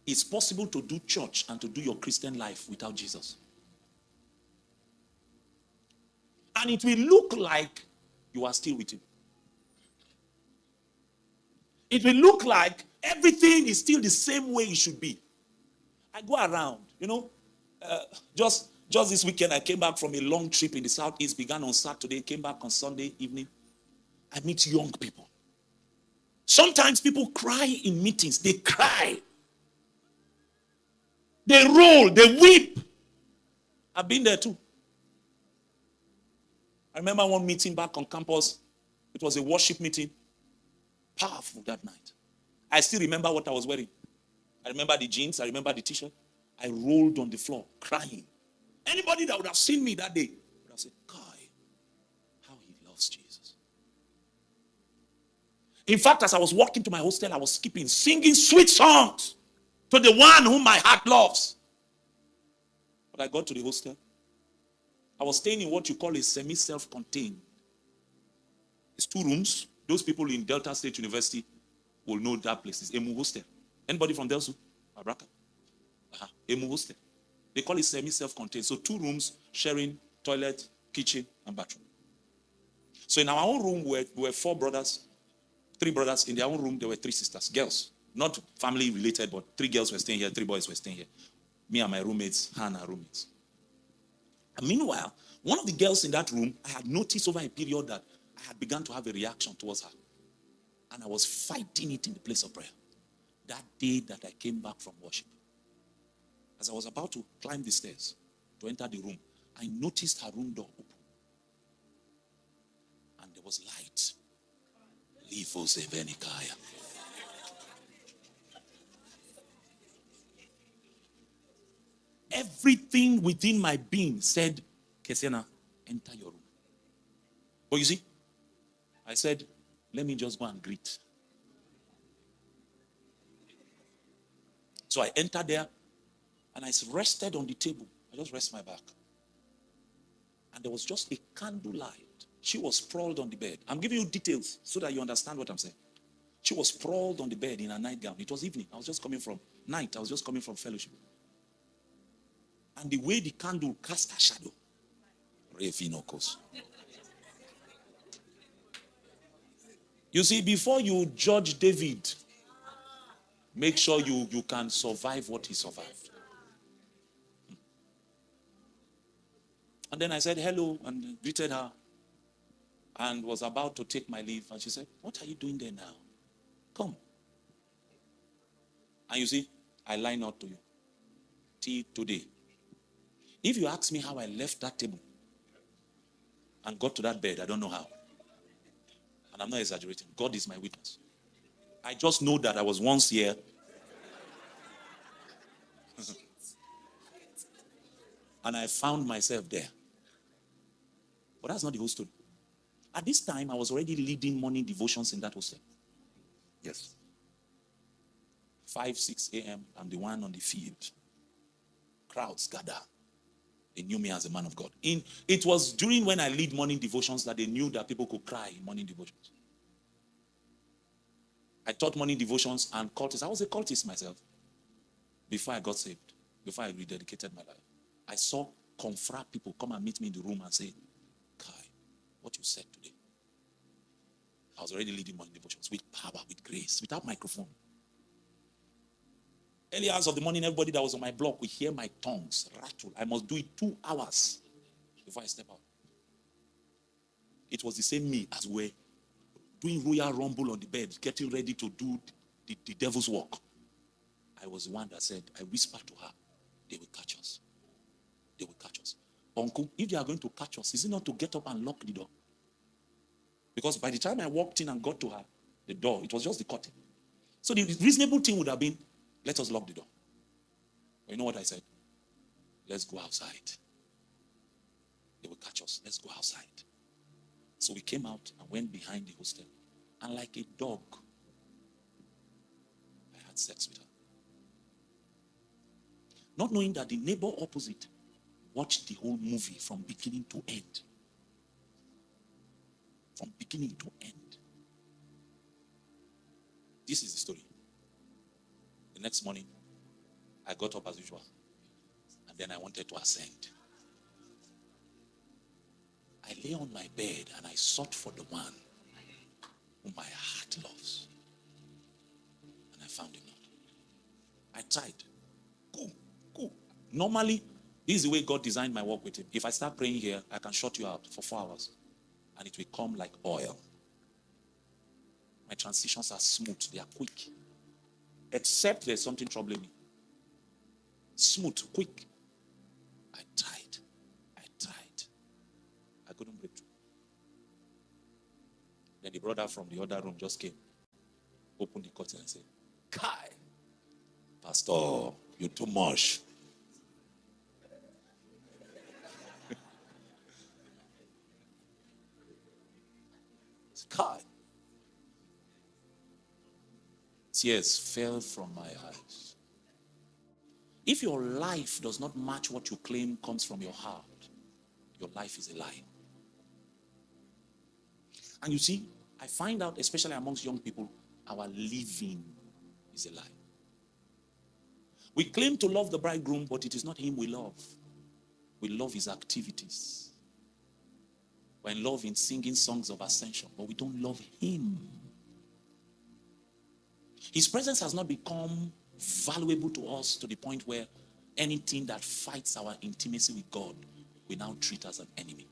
It's possible to do church and to do your Christian life without Jesus. And it will look like you are still with him. It will look like everything is still the same way it should be. I go around, just this weekend I came back from a long trip in the Southeast, began on Saturday, came back on Sunday evening. I meet young people. Sometimes people cry in meetings. They cry. They roll, they weep. I've been there too. I remember one meeting back on campus. It was a worship meeting. Powerful that night. I still remember what I was wearing. I remember the jeans. I remember the t-shirt. I rolled on the floor crying. Anybody that would have seen me that day would have said, "Kai, how he loves Jesus." In fact, as I was walking to my hostel, I was skipping, singing sweet songs to the one whom my heart loves. But I got to the hostel. I was staying in what you call a semi-self-contained. It's 2 rooms. Those people in Delta State University will know that place. It's Emu Hostel. Anybody from Delsu? Abraka? Emu Hostel. They call it semi-self-contained. So 2 rooms sharing toilet, kitchen, and bathroom. So in our own room, we were 4 brothers, 3 brothers. In their own room, there were 3 sisters, girls. Not family related, but 3 girls were staying here, 3 boys were staying here. Me and my roommates, her and her roommates. And meanwhile, one of the girls in that room, I had noticed over a period that I had begun to have a reaction towards her. And I was fighting it in the place of prayer. That day that I came back from worship, as I was about to climb the stairs to enter the room, I noticed her room door open. And there was light. Everything within my being said, "Kesiena, enter your room." But you see, I said, let me just go and greet. So I entered there and I rested on the table. I just rest my back. And there was just a candlelight. She was sprawled on the bed. I'm giving you details so that you understand what I'm saying. She was sprawled on the bed in a nightgown. It was evening. I was just coming from night. I was just coming from fellowship. And the way the candle cast a shadow. You see, before you judge David, make sure you can survive what he survived. And then I said hello and greeted her and was about to take my leave. And she said, "What are you doing there now? Come." And you see, I lie not to you. Till today. If you ask me how I left that table and got to that bed, I don't know how. And I'm not exaggerating. God is my witness. I just know that I was once here. And I found myself there. But that's not the whole story. At this time, I was already leading morning devotions in that hostel. Yes. 5, 6 a.m., I'm the one on the field. Crowds gather. They knew me as a man of God. It was during when I lead morning devotions that they knew that people could cry in morning devotions. I taught morning devotions and cultists. I was a cultist myself before I got saved, before I rededicated my life. I saw confront people come and meet me in the room and say, "Kai, what you said today." I was already leading morning devotions with power, with grace, without microphone. Early hours of the morning, everybody that was on my block would hear my tongues rattle. I must do it 2 hours before I step out. It was the same me as we're doing Royal Rumble on the bed, getting ready to do the devil's work. I was the one that said, I whispered to her, "They will catch us. They will catch us." Uncle, if they are going to catch us, is it not to get up and lock the door? Because by the time I walked in and got to her, the door, it was just the curtain. So the reasonable thing would have been, let us lock the door. But you know what I said? Let's go outside. They will catch us. Let's go outside. So we came out and went behind the hostel. And like a dog, I had sex with her. Not knowing that the neighbor opposite watched the whole movie from beginning to end. From beginning to end. This is the story. The next morning, I got up as usual. And then I wanted to ascend. I lay on my bed and I sought for the one whom my heart loves. And I found him not. I tried. Cool. Normally, this is the way God designed my walk with him. If I start praying here, I can shut you out for 4 hours. And it will come like oil. My transitions are smooth. They are quick. Except there's something troubling me. Smooth, quick. I tried. I couldn't break through. Then the brother from the other room just came, opened the curtain and said, Kai, Pastor, you're too much. Kai. Tears fell from my eyes. If your life does not match what you claim comes from your heart, your life is a lie. And you see, I find out, especially amongst young people, our living is a lie. We claim to love the bridegroom, but it is not him we love. We love his activities. We're in love in singing songs of ascension, but we don't love him. His presence has not become valuable to us to the point where anything that fights our intimacy with God, we now treat as an enemy.